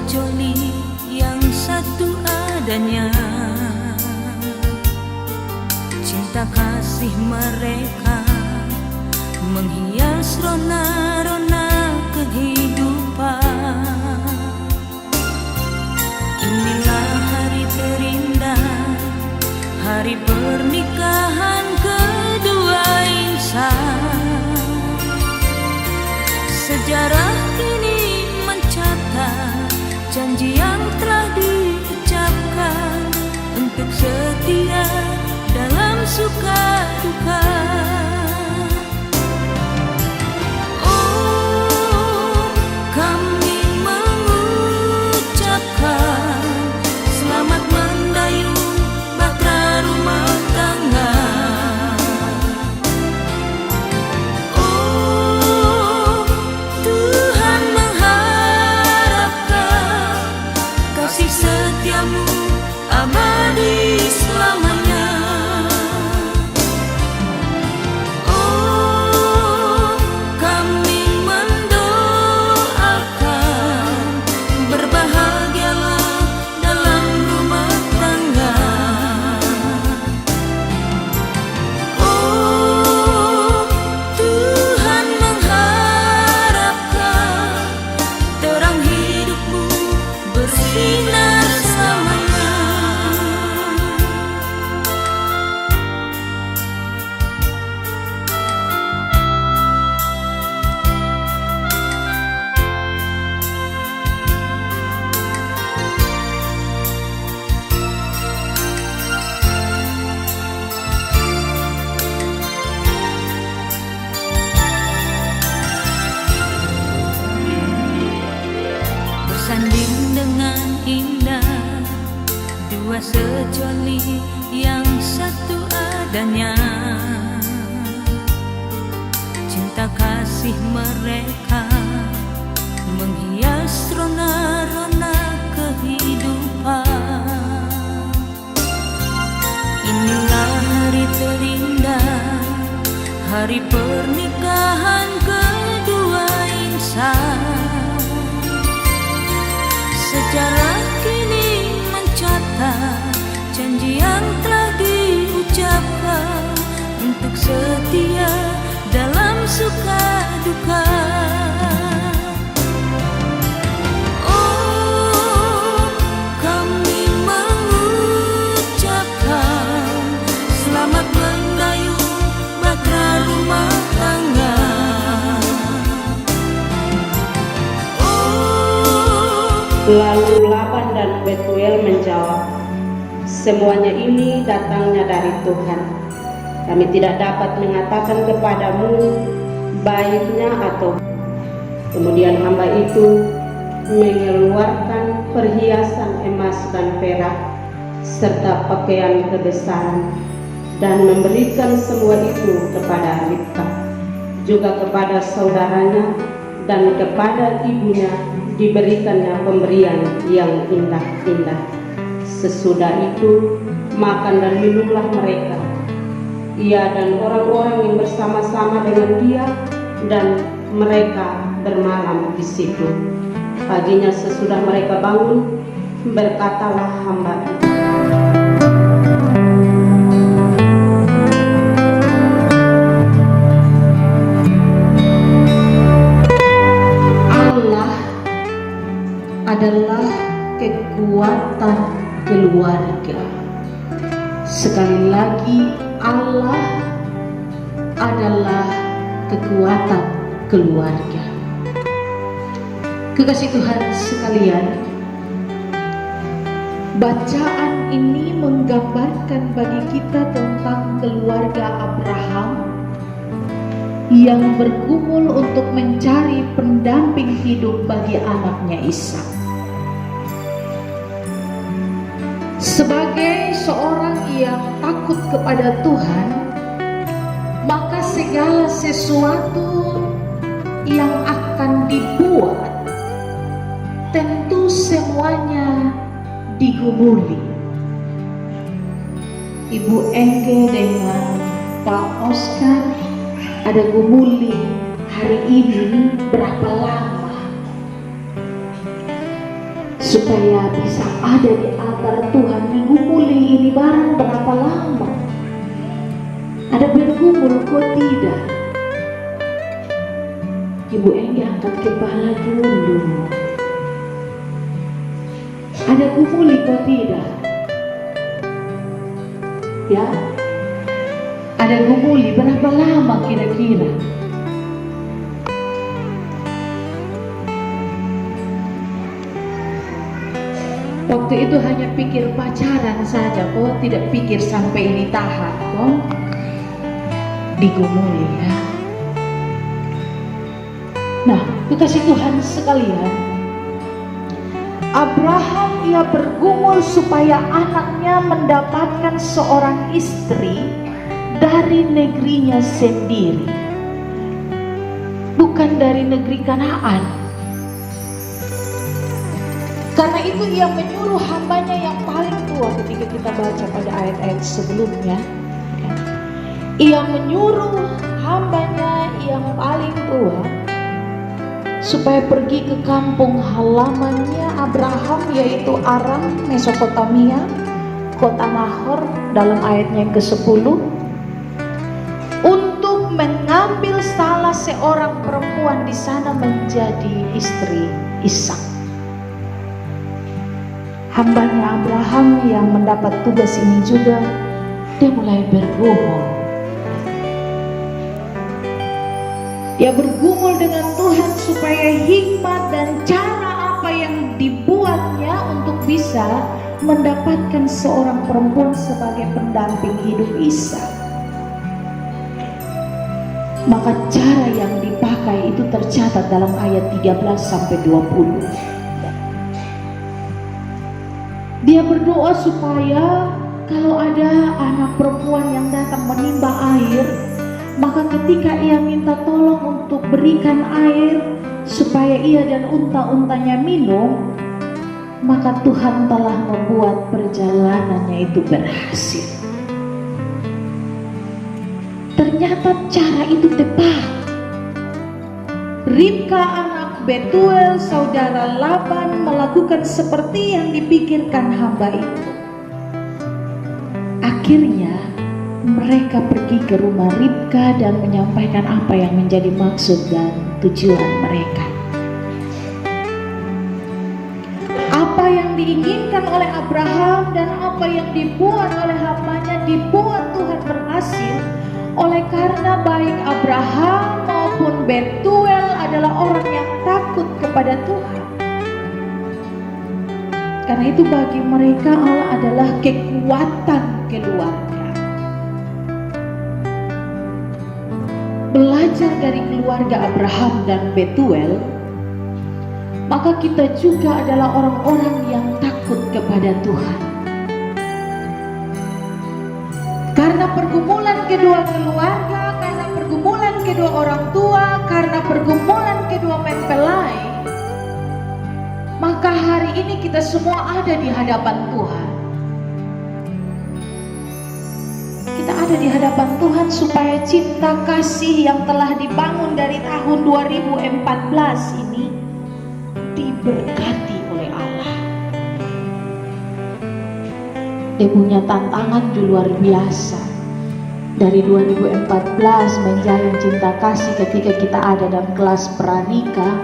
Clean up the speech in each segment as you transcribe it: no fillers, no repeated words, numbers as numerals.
sejoli yang satu adanya. Cinta kasih mereka menghias rona-rona kehidupan. Inilah hari terindah, hari pernikahan kedua insan. Sejarah kini mencatat janji yang telah diucapkan untuk setia dalam suka duka. Oh, kami mengucapkan selamat mendayung bahtera rumah tangga. Oh, Tuhan mengharapkan kasih setiamu abadi selamanya. Oh, kami mendoakan berbahagialah dalam rumah tangga. Oh, Tuhan mengharapkan terang hidupmu bersinar selamanya. Bersanding dengan indah dua sejoli yang satu adanya. Cinta kasih mereka menghias rona-rona kehidupan. Inilah hari terindah, hari pernikahan kedua insan. Sejarah kini mencatat janji yang telah diucapkan untuk setia dalam suka duka. Oh, kami mengucapkan selamat mendayung bahtera rumah tangga. Lalu Laban dan Betuel menjawab, "Semuanya ini datangnya dari Tuhan. Kami tidak dapat mengatakan kepadamu baiknya atau." Kemudian hamba itu mengeluarkan perhiasan emas dan perak serta pakaian kebesaran dan memberikan semua itu kepada Ribka, juga kepada saudaranya dan kepada ibunya diberikannya pemberian yang indah-indah. Sesudah itu makan dan minumlah mereka, ia dan orang-orang yang bersama-sama dengan dia, dan mereka bermalam di situ. Paginya sesudah mereka bangun, berkatalah hamba itu, adalah kekuatan keluarga. Sekali lagi, Allah adalah kekuatan keluarga. Kekasih Tuhan sekalian, bacaan ini menggambarkan bagi kita tentang keluarga Abraham yang bergumul untuk mencari pendamping hidup bagi anaknya Ishak. Sebagai seorang yang takut kepada Tuhan, maka segala sesuatu yang akan dibuat tentu semuanya digumuli. Ibu Engge dengan Pak Oscar ada gumuli hari ini berapa lama? supaya bisa ada di antara Tuhan. Menggumuli ini barang berapa lama? Ada bergumul kok tidak? Ibu Engge angkat kepala dulu. Ada gumuli kok tidak? Ya, ada gumuli berapa lama kira-kira? Waktu itu hanya pikir pacaran saja kok, tidak pikir sampai ini tahap kok digumuli ya. Nah, kekasih Tuhan sekalian, Abraham ia bergumul supaya anaknya mendapatkan seorang istri dari negerinya sendiri, bukan dari negeri Kanaan. Karena itu ia menyuruh hambanya yang paling tua, ketika kita baca pada ayat-ayat sebelumnya, ia menyuruh hambanya yang paling tua supaya pergi ke kampung halamannya Abraham, yaitu Aram, Mesopotamia, kota Nahor dalam ayatnya yang ke-10, untuk mengambil salah seorang perempuan di sana menjadi istri Ishak. Hambanya Abraham yang mendapat tugas ini juga, dia mulai bergumul. Dia bergumul dengan Tuhan supaya hikmat dan cara apa yang dibuatnya untuk bisa mendapatkan seorang perempuan sebagai pendamping hidup Ishak. Maka cara yang dipakai itu tercatat dalam ayat 13-20. Dia berdoa supaya kalau ada anak perempuan yang datang menimba air, maka ketika ia minta tolong untuk berikan air supaya ia dan unta-untanya minum, maka Tuhan telah membuat perjalanannya itu berhasil. Ternyata cara itu tepat. Ribka anak Betuel saudara Laban melakukan seperti yang dipikirkan hamba itu. Akhirnya mereka pergi ke rumah Ribka dan menyampaikan apa yang menjadi maksud dan tujuan mereka. Apa yang diinginkan oleh Abraham dan apa yang dibuat oleh hambanya dibuat Tuhan berhasil, oleh karena baik Abraham maupun Betuel adalah orang yang takut kepada Tuhan. Karena itu bagi mereka Allah adalah kekuatan keluarga. Belajar dari keluarga Abraham dan Betuel, maka kita juga adalah orang-orang yang takut kepada Tuhan. Karena pergumulan kedua keluarga, karena pergumulan kedua orang tua, karena pergumulan kedua mempelai, maka hari ini kita semua ada di hadapan Tuhan. Kita ada di hadapan Tuhan supaya cinta kasih yang telah dibangun dari tahun 2014 ini diberkati oleh Allah. Dia punya tantangan luar biasa. Dari 2014 menjalin cinta kasih ketika kita ada dalam kelas pranikah,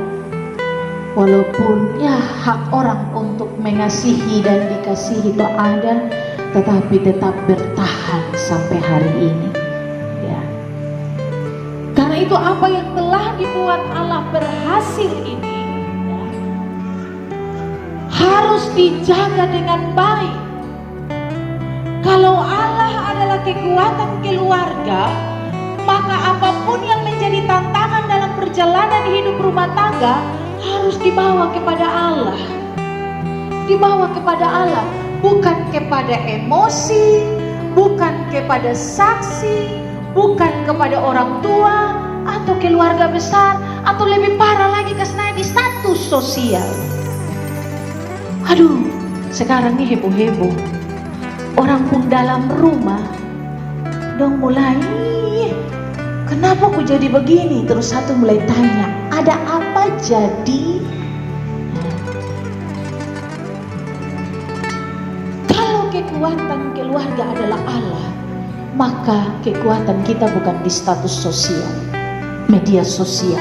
walaupun ya hak orang untuk mengasihi dan dikasihi itu ada, tetapi tetap bertahan sampai hari ini ya. Karena itu apa yang telah dibuat Allah berhasil ini ya, harus dijaga dengan baik. Kalau Allah adalah kekuatan keluarga, maka apapun yang menjadi tantangan dalam perjalanan hidup rumah tangga harus dibawa kepada Allah. Dibawa kepada Allah, bukan kepada emosi, bukan kepada saksi, bukan kepada orang tua atau keluarga besar, atau lebih parah lagi karena di status sosial. Aduh, sekarang ini heboh-heboh. Orang pun dalam rumah dong mulai, kenapa aku jadi begini? Terus satu mulai tanya, ada apa jadi? kekuatan keluarga adalah Allah, maka kekuatan kita bukan di status sosial, media sosial.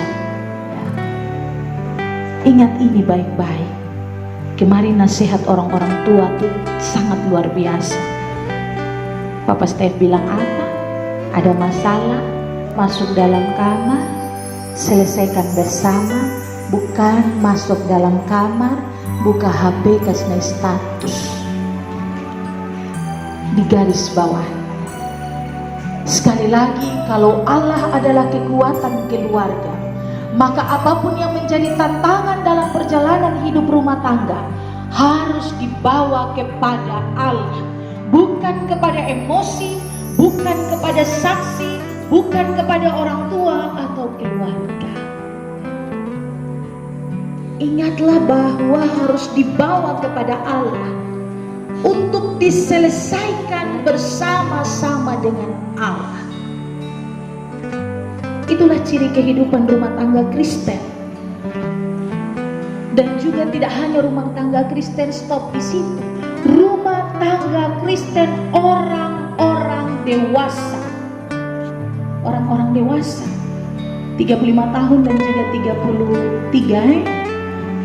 Ingat ini baik-baik. Kemarin nasihat orang-orang tua tuh sangat luar biasa. Papa Steph bilang apa? Ada masalah, masuk dalam kamar, selesaikan bersama, bukan masuk dalam kamar, buka HP, kasih status. Di garis bawah. Sekali lagi, kalau Allah adalah kekuatan keluarga, maka apapun yang menjadi tantangan dalam perjalanan hidup rumah tangga harus dibawa kepada Allah, bukan kepada emosi, bukan kepada saksi, bukan kepada orang tua atau keluarga. Ingatlah bahwa harus dibawa kepada Allah untuk diselesaikan bersama-sama dengan Allah. Itulah ciri kehidupan rumah tangga Kristen. Dan juga tidak hanya rumah tangga Kristen stop di situ. Rumah tangga Kristen orang-orang dewasa. Orang-orang dewasa 35 tahun dan juga 33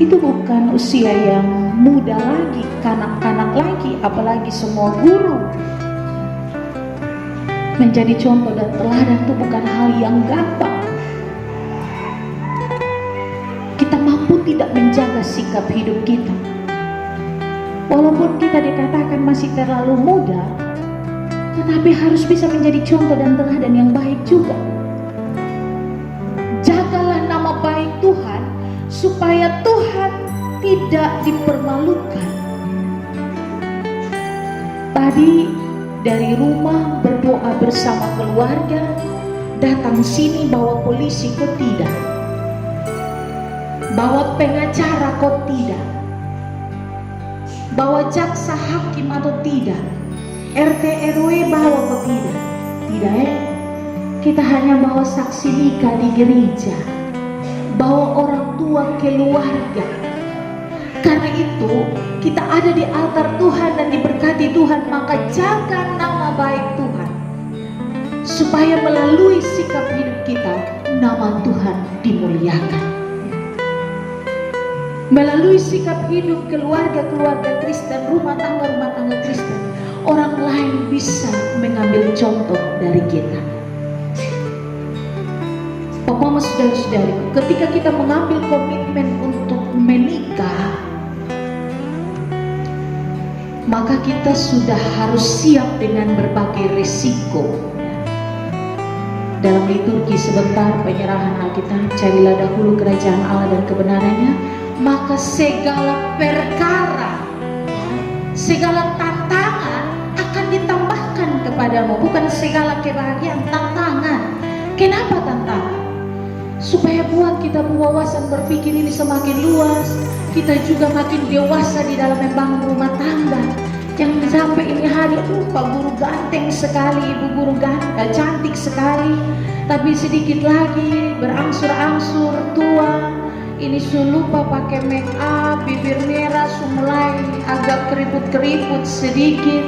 itu bukan usia yang muda lagi, kanak-kanak lagi, apalagi semua guru. Menjadi contoh dan teladan itu bukan hal yang gampang. Kita mampu tidak menjaga sikap hidup kita. Walaupun kita dikatakan masih terlalu muda, tetapi harus bisa menjadi contoh dan teladan yang baik juga. Jagalah nama baik Tuhan, supaya Tuhan tidak dipermalukan. Tadi dari rumah berdoa bersama keluarga, datang sini bawa polisi kok tidak, bawa pengacara kok tidak, bawa jaksa hakim atau tidak, RT RW bawa kok tidak. Tidak kita hanya bawa saksi nikah di gereja, bawa orang tua keluarga. Karena itu kita ada di altar Tuhan dan diberkati Tuhan, maka jaga nama baik Tuhan, supaya melalui sikap hidup kita nama Tuhan dimuliakan. Melalui sikap hidup keluarga-keluarga Kristen, rumah tangga Kristen, orang lain bisa mengambil contoh dari kita. Mama, saudara-saudariku, ketika kita mengambil komitmen untuk menikah, maka kita sudah harus siap dengan berbagai risiko. Dalam liturgi sebentar penyerahan Alkitab, carilah dahulu kerajaan Allah dan kebenarannya, maka segala perkara, segala tantangan akan ditambahkan kepadamu. Bukan segala kebahagiaan, tantangan. Kenapa tantangan? Supaya buat kita wawasan berpikir ini semakin luas, kita juga makin dewasa di dalam membangun rumah tangga. Jangan sampai ini hari, Pak Guru ganteng sekali, Ibu Guru ganteng, cantik sekali, tapi sedikit lagi berangsur-angsur tua, ini lupa pakai make up, bibir merah, mulai agak keriput-keriput sedikit,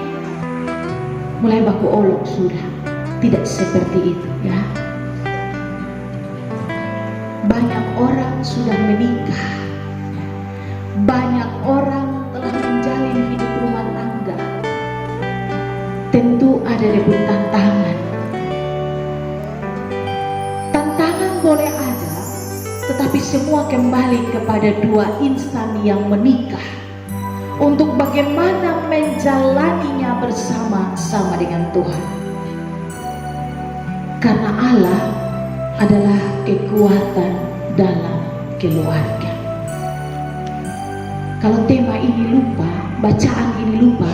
mulai baku olok sudah. Tidak seperti itu ya. Banyak orang sudah menikah, banyak orang telah menjalin hidup rumah tangga. Tentu ada debut tantangan. Tantangan boleh ada, tetapi semua kembali kepada dua insan yang menikah untuk bagaimana menjalaninya bersama-sama dengan Tuhan. Karena Allah adalah kekuatan dalam keluarga. Kalau tema ini lupa, bacaan ini lupa,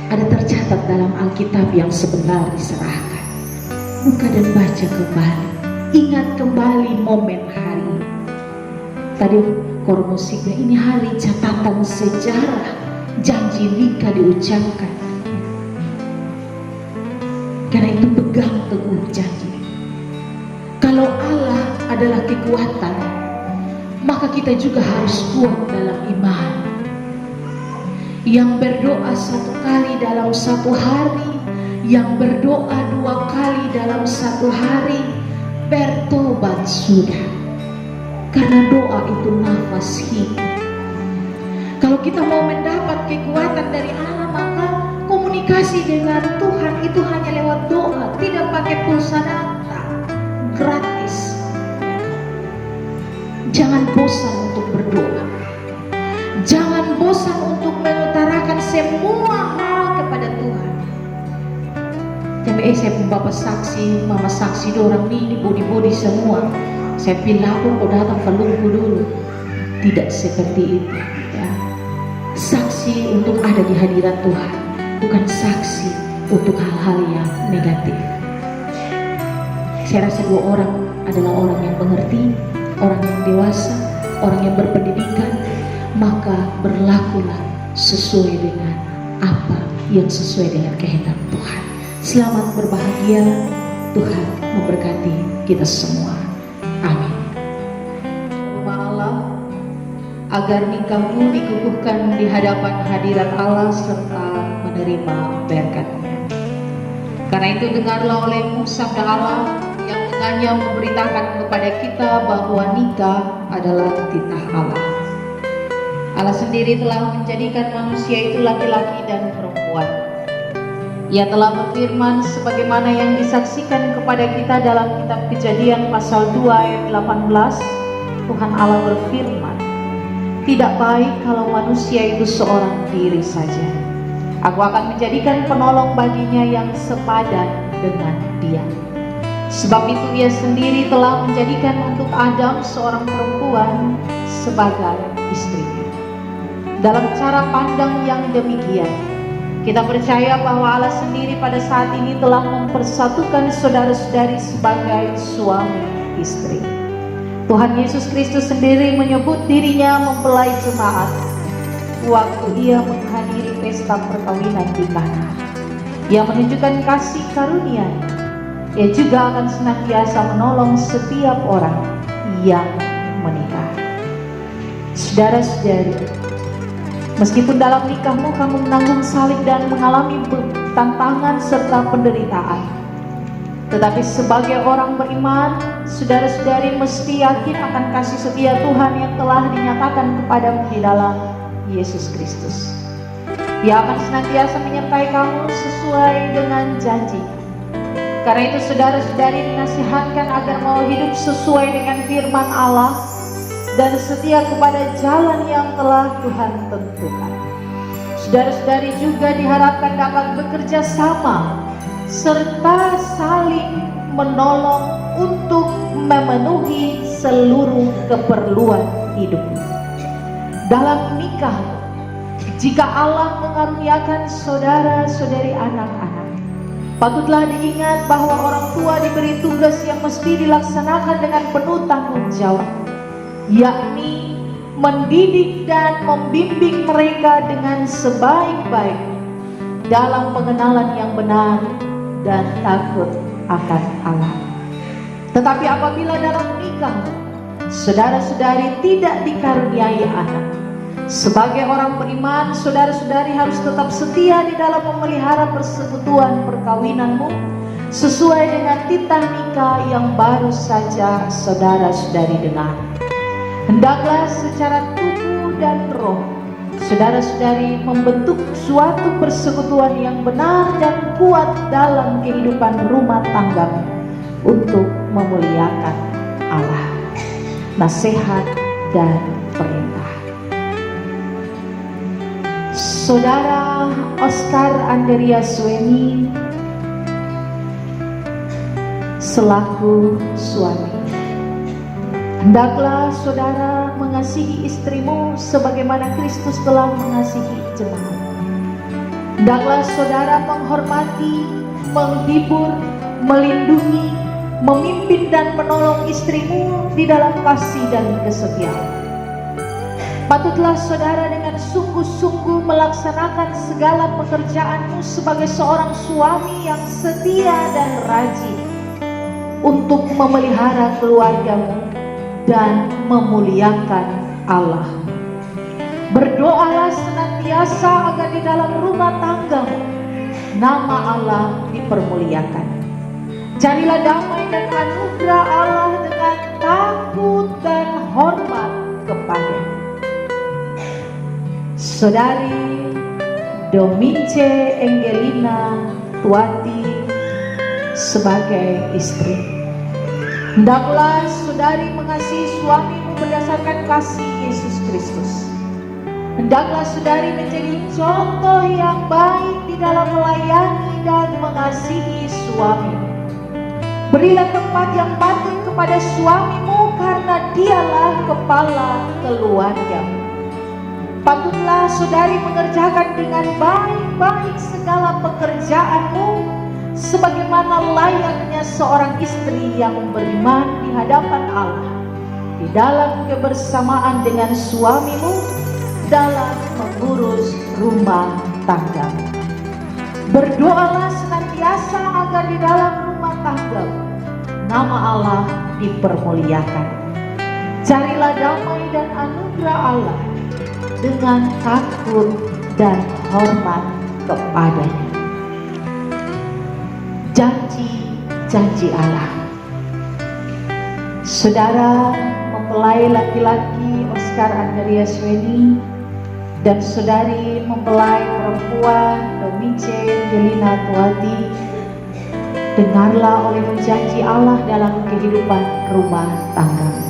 ada tercatat dalam Alkitab yang sebentar diserahkan. Buka dan baca kembali, ingat kembali momen hari ini. Tadi kor musiknya, ini hari catatan sejarah, janji nikah diucapkan. Karena itu pegang teguh janji. Kalau Allah adalah kekuatan, maka kita juga harus kuat dalam iman. yang berdoa 1 kali dalam 1 hari, yang berdoa 2 kali dalam 1 hari, bertobat sudah. Karena doa itu nafas hidup. Kalau kita mau mendapat kekuatan dari Allah, maka komunikasi dengan Tuhan itu hanya lewat doa, tidak pakai pulsa data, gratis. Jangan bosan untuk berdoa. Jangan bosan untuk mengutarakan semua hal kepada Tuhan. Tapi saya pun bapak saksi, mama saksi, dorang nih body semua. Saya bilang aku kau datang falungku dulu. Tidak seperti itu. Ya. Saksi untuk ada di hadirat Tuhan, bukan saksi untuk hal-hal yang negatif. Saya rasa 2 orang adalah orang yang mengerti, orang yang dewasa, orang yang berpendidikan. Maka berlakulah sesuai dengan apa yang sesuai dengan kehendak Tuhan. Selamat berbahagia, Tuhan memberkati kita semua. Amin. Rumah Allah, agar nikahmu dikukuhkan di hadapan hadirat Allah serta menerima berkat-Nya. Karena itu dengarlah olehmu sabda Allah yang dengannya memberitakan kepada kita bahwa nikah adalah titah Allah. Allah sendiri telah menjadikan manusia itu laki-laki dan perempuan. Ia telah berfirman sebagaimana yang disaksikan kepada kita dalam kitab Kejadian pasal 2 ayat 18. Tuhan Allah berfirman, tidak baik kalau manusia itu seorang diri saja. Aku akan menjadikan penolong baginya yang sepadan dengan dia. Sebab itu ia sendiri telah menjadikan untuk Adam seorang perempuan sebagai istrinya. Dalam cara pandang yang demikian, kita percaya bahwa Allah sendiri pada saat ini telah mempersatukan saudara-saudari sebagai suami istri. Tuhan Yesus Kristus sendiri menyebut dirinya mempelai jemaat waktu ia menghadiri pesta perkawinan di Kana. Ia menunjukkan kasih karunia. Ia juga akan senantiasa menolong setiap orang yang menikah. Saudara-saudari, meskipun dalam nikahmu kamu menanggung salib dan mengalami tantangan serta penderitaan, tetapi sebagai orang beriman, saudara-saudari mesti yakin akan kasih setia Tuhan yang telah dinyatakan kepadamu di dalam Yesus Kristus. Ia akan senantiasa menyertai kamu sesuai dengan janji. Karena itu saudara-saudari dinasihatkan agar mau hidup sesuai dengan firman Allah dan setia kepada jalan yang telah Tuhan tentukan. Saudara-saudari juga diharapkan dapat bekerja sama serta saling menolong untuk memenuhi seluruh keperluan hidup. Dalam nikah, jika Allah mengaruniakan saudara-saudari anak-anak, patutlah diingat bahwa orang tua diberi tugas yang mesti dilaksanakan dengan penuh tanggung jawab, yakni mendidik dan membimbing mereka dengan sebaik-baik dalam pengenalan yang benar dan takut akan Allah. Tetapi apabila dalam nikah saudara-saudari tidak dikaruniai anak, sebagai orang beriman, saudara-saudari harus tetap setia di dalam memelihara persekutuan perkawinanmu sesuai dengan titah nikah yang baru saja saudara-saudari dengar. Hendaklah secara tubuh dan roh saudara-saudari membentuk suatu persekutuan yang benar dan kuat dalam kehidupan rumah tanggamu untuk memuliakan Allah. Nasihat dan perintah. Saudara Oscar Andreas Weni selaku suami, hendaklah saudara mengasihi istrimu sebagaimana Kristus telah mengasihi jemaat. Hendaklah saudara menghormati, menghibur, melindungi, memimpin dan menolong istrimu di dalam kasih dan kesetiaan. Patutlah saudara dengan sungguh-sungguh melaksanakan segala pekerjaanmu sebagai seorang suami yang setia dan rajin untuk memelihara keluargamu dan memuliakan Allah. Berdoalah senantiasa agar di dalam rumah tanggamu nama Allah dipermuliakan. Carilah damai dan anugerah Allah dengan takut dan hormat kepada Saudari Domince Angelina Tuati sebagai istri. Hendaklah saudari mengasihi suamimu berdasarkan kasih Yesus Kristus. Hendaklah saudari menjadi contoh yang baik di dalam melayani dan mengasihi suami. Berilah tempat yang patut kepada suamimu karena dialah kepala keluargamu. Patutlah saudari mengerjakan dengan baik-baik segala pekerjaanmu sebagaimana layaknya seorang istri yang beriman di hadapan Allah, di dalam kebersamaan dengan suamimu dalam mengurus rumah tanggamu. Berdoalah senantiasa agar di dalam rumah tanggamu nama Allah dipermuliakan. Carilah damai dan anugerah Allah dengan takut dan hormat kepadanya. Janji-janji Allah. Saudara mempelai laki-laki Oscar Andreas Weni dan saudari mempelai perempuan Domince Angelina Tuati, dengarlah oleh janji Allah dalam kehidupan rumah tanggamu.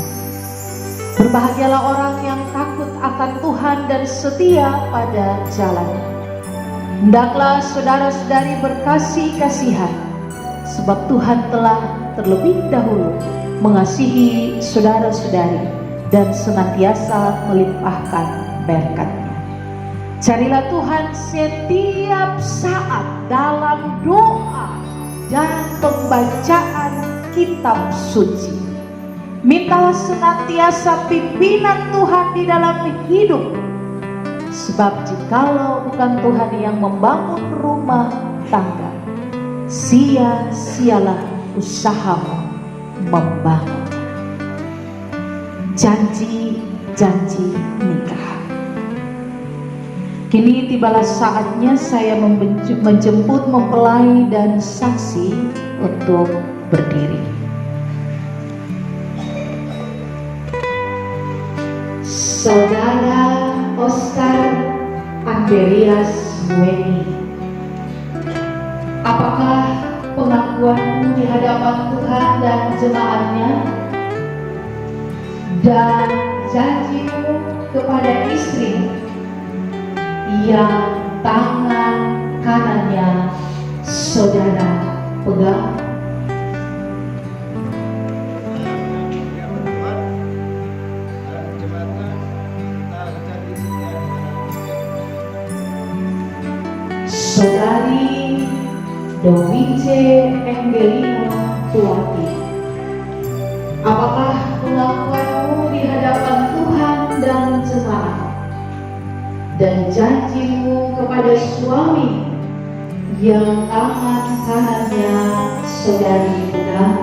Berbahagialah orang yang takut akan Tuhan dan setia pada jalannya. Hendaklah saudara-saudari berkasih-kasihan, sebab Tuhan telah terlebih dahulu mengasihi saudara-saudari dan senantiasa melimpahkan berkat-Nya. Carilah Tuhan setiap saat dalam doa dan pembacaan kitab suci. Mintalah senantiasa pimpinan Tuhan di dalam hidup, sebab jikalau bukan Tuhan yang membangun rumah tangga, sia-sialah usahamu membangun. Janji-janji nikah. Kini tibalah saatnya saya menjemput mempelai dan saksi untuk berdiri. Saudara Oscar Andreas Weni, apakah pengakuanmu di hadapan Tuhan dan jemaatnya dan janjimu kepada istri yang tangan kanannya saudara pegang? Saudari Domince Angelina Tuati, apakah pengakuanmu di hadapan Tuhan dan jemaat dan janjimu kepada suami yang tangan kanannya saudari pegang?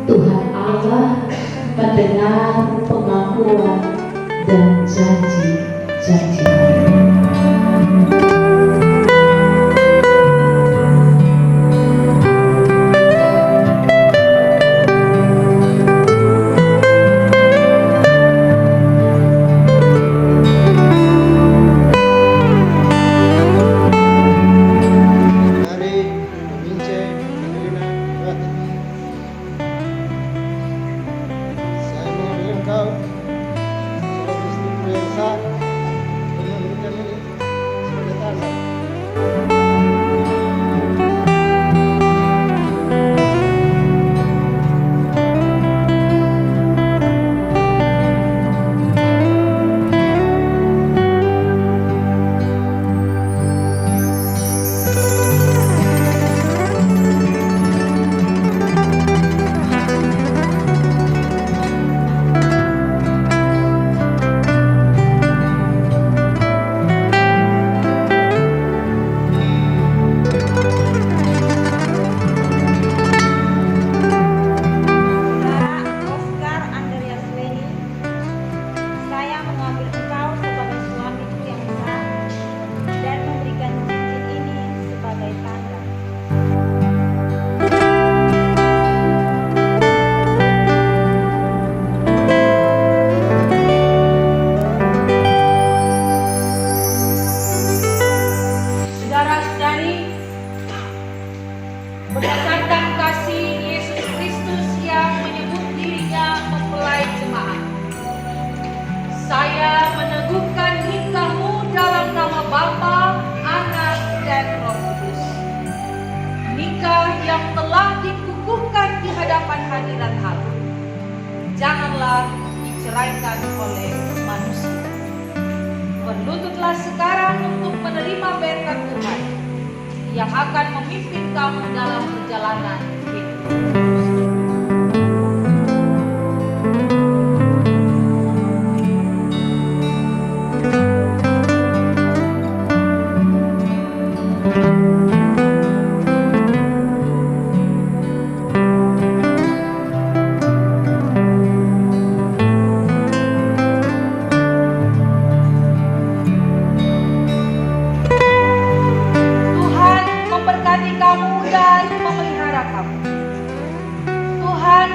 Tuhan Allah mendengar pengakuan dan janji-janji. kehadiran Allah. Janganlah diceraikan oleh manusia. Berlututlah sekarang untuk menerima berkat Tuhan yang akan memimpin kamu dalam perjalanan hidup.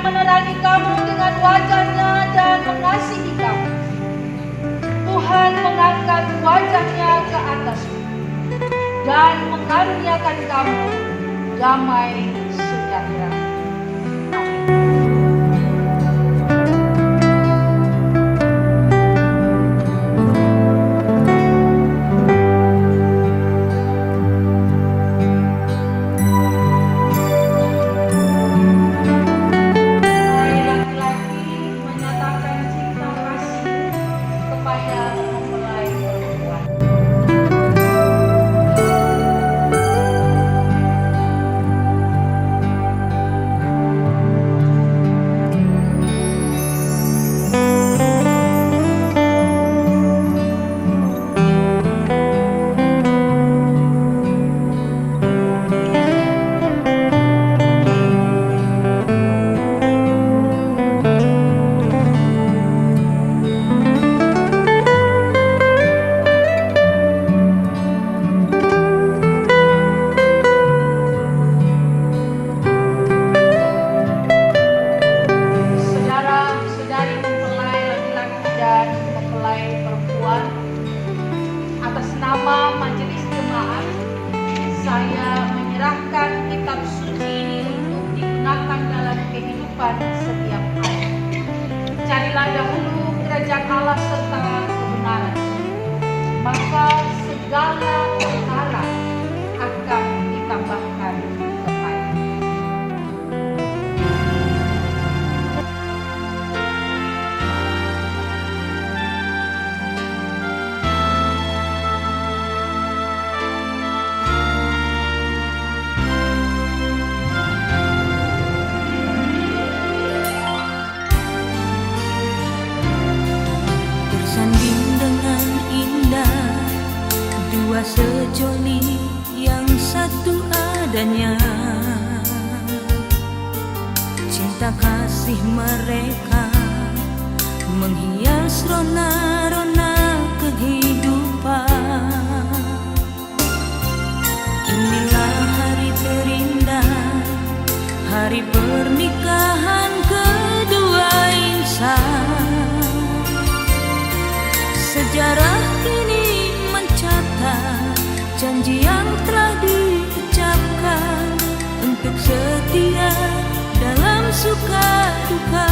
Menerangi kamu dengan wajahnya dan mengasihi kamu. Tuhan mengangkat wajahnya ke atasmu dan mengaruniakan kamu damai sejahtera. Atas nama Majelis Jemaat, saya menyerahkan kitab suci ini untuk digunakan dalam kehidupan setiap hari. Carilah dahulu kerajaan Allah serta kebenaran, maka segala perkara akan ditambahkan kepada. Dua sejoli yang satu adanya, cinta kasih mereka menghias rona-rona kehidupan. Inilah hari terindah, hari pernikahan kedua insan. Sejarah kini janji yang telah diucapkan untuk setia dalam suka duka.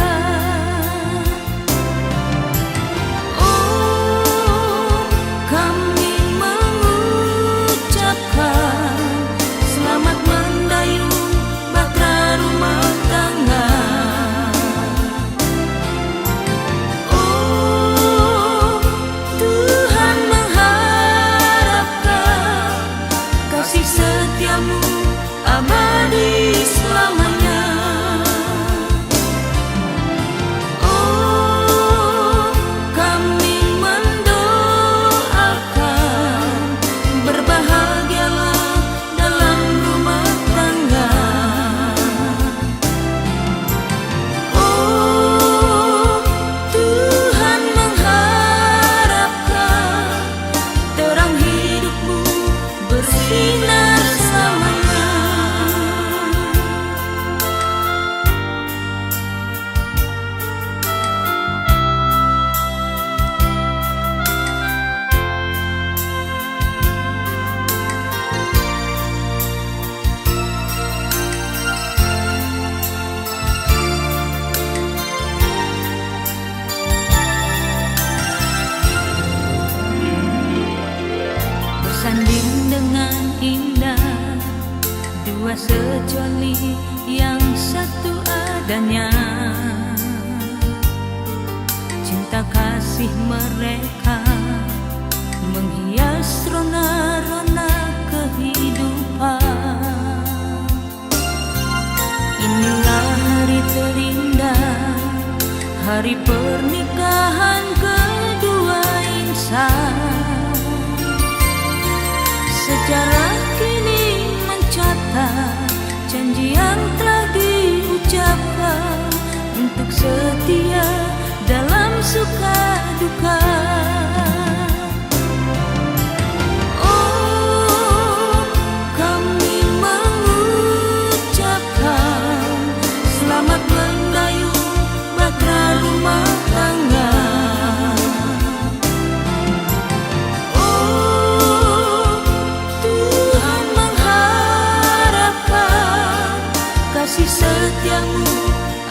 Oh, kami mengucapkan selamat mendayung bahtera rumah tangga. Setiamu abadi selamanya. Oh, kami mendoakan berbahagialah dalam rumah tangga. Oh, Tuhan mengharapkan terang hidupmu bersinar. Bersanding dengan indah, dua sejoli yang satu adanya. Cinta kasih mereka menghias rona-rona kehidupan. Inilah hari terindah, hari pernikahan kedua insan. Sejarah kini mencatat janji yang telah diucapkan untuk setia dalam suka duka. Oh, kami mengucapkan selamat mendayung bahtera rumah tangga. Oh, Tuhan mengharapkan kasih setiamu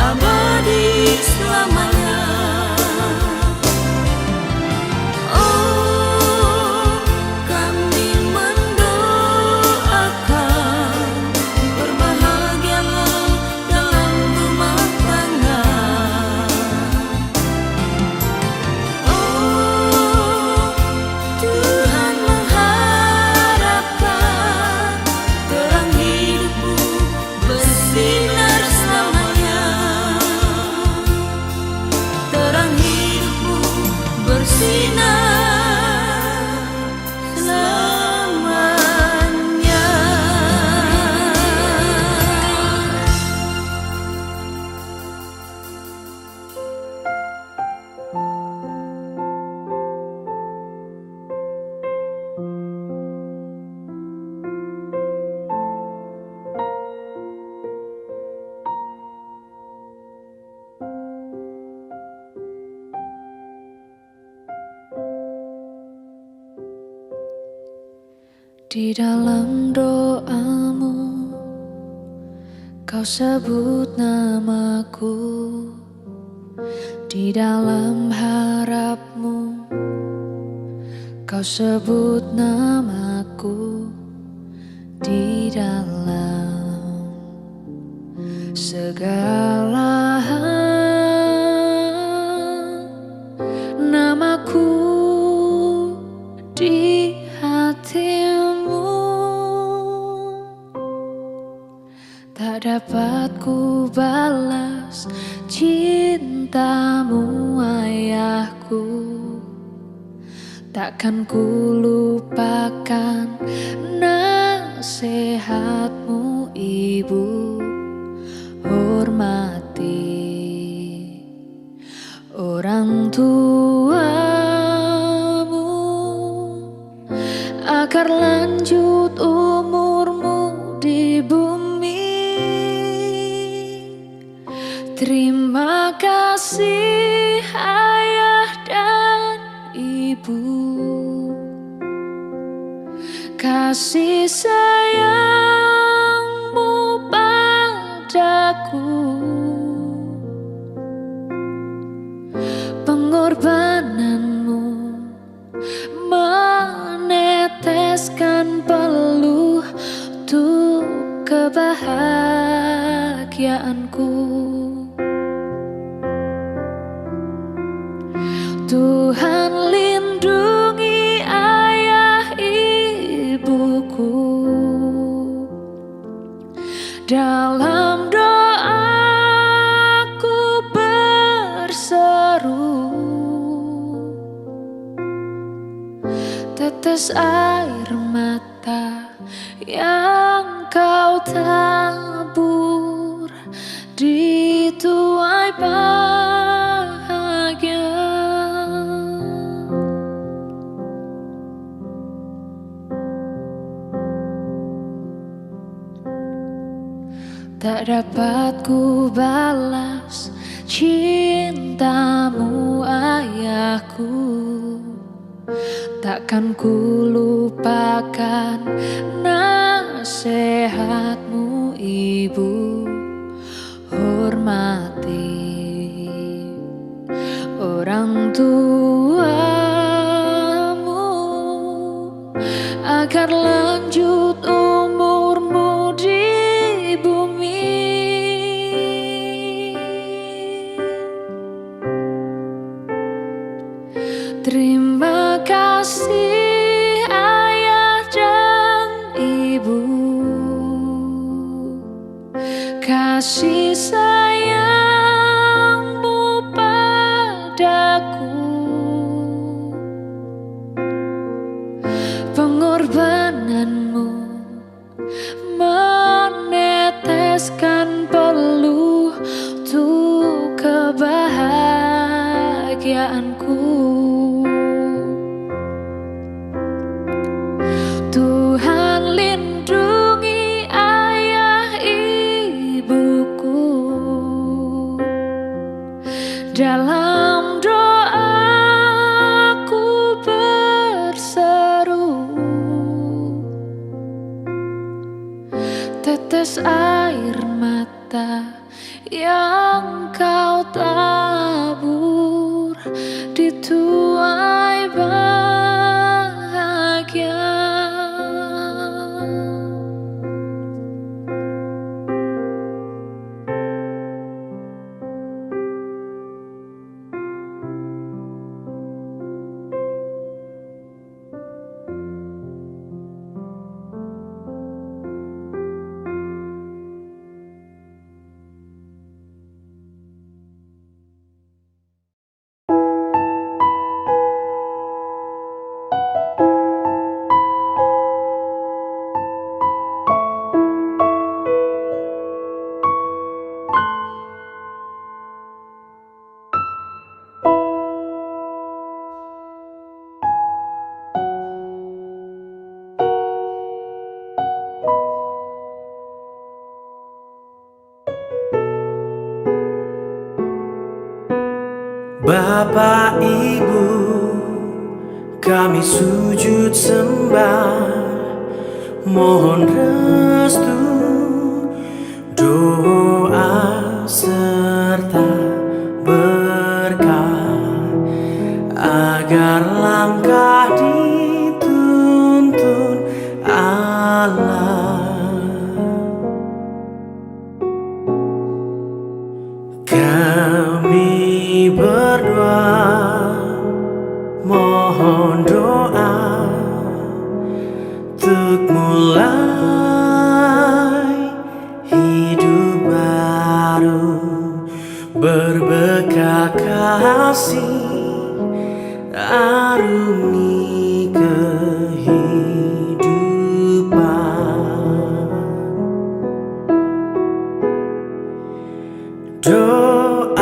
abadi selamanya. Oh, kami mendoakan berbahagialah dalam rumah tangga. Oh, Tuhan mengharapkan terang hidupmu bersinar selamanya. Terang hidupmu bersinar selamanya. Di dalam doamu, kau sebut namaku. Di dalam harapmu, kau sebut namaku. Di dalam segala hal, namaku di hatimu. Tak dapat ku balas cintamu, ayahku. Takkan ku lupakan nasihatmu, ibu. Hormati orang tuamu agar lanjut umurmu di bumi. Terima kasih ayah dan ibu, kasih sayangmu padaku, pengorbananmu meneteskan peluh untuk kebahagiaanku. Tuhan lindungi ayah ibuku. Dalam doaku berseru, tetes air mata yang kau tabur di tuai bahagia. Tak dapat ku balas cintamu, ayahku. Takkan ku lupakan nasihatmu, ibu. Hormati orang tuamu agar lanjut umurmu di bumi. Terima kasih ayah dan ibu, kasih sayangmu padaku, pengorbananmu meneteskan peluh untuk kebahagiaanku. Tuhan lindungi ayah ibuku, dalam doaku berseru, tetes air mata yang kau tabur dituai bahagia. Bapak Ibu, kami sujud sembah, mohon restu, doa serta berkah, agar langkah dituntun Allah. Kami berdoa, mohon doa untuk mulai hidup baru, berbekal kasih aruni kehidupan. Doakanlah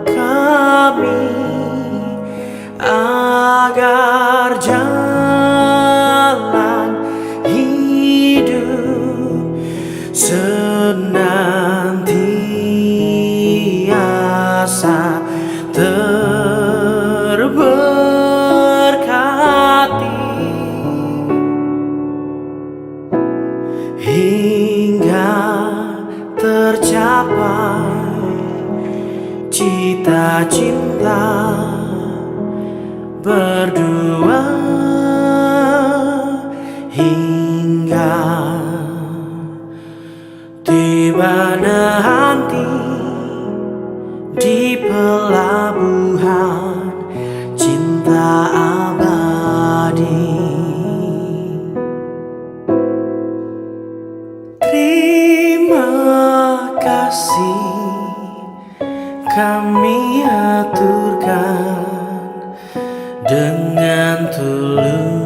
kami agar jalan hidup senantiasa terberkati, hingga tercapai cita-cita berdua, hingga tiba nanti di pelabuhan cinta abadi. Terima kasih kami aturkan dengan tulus.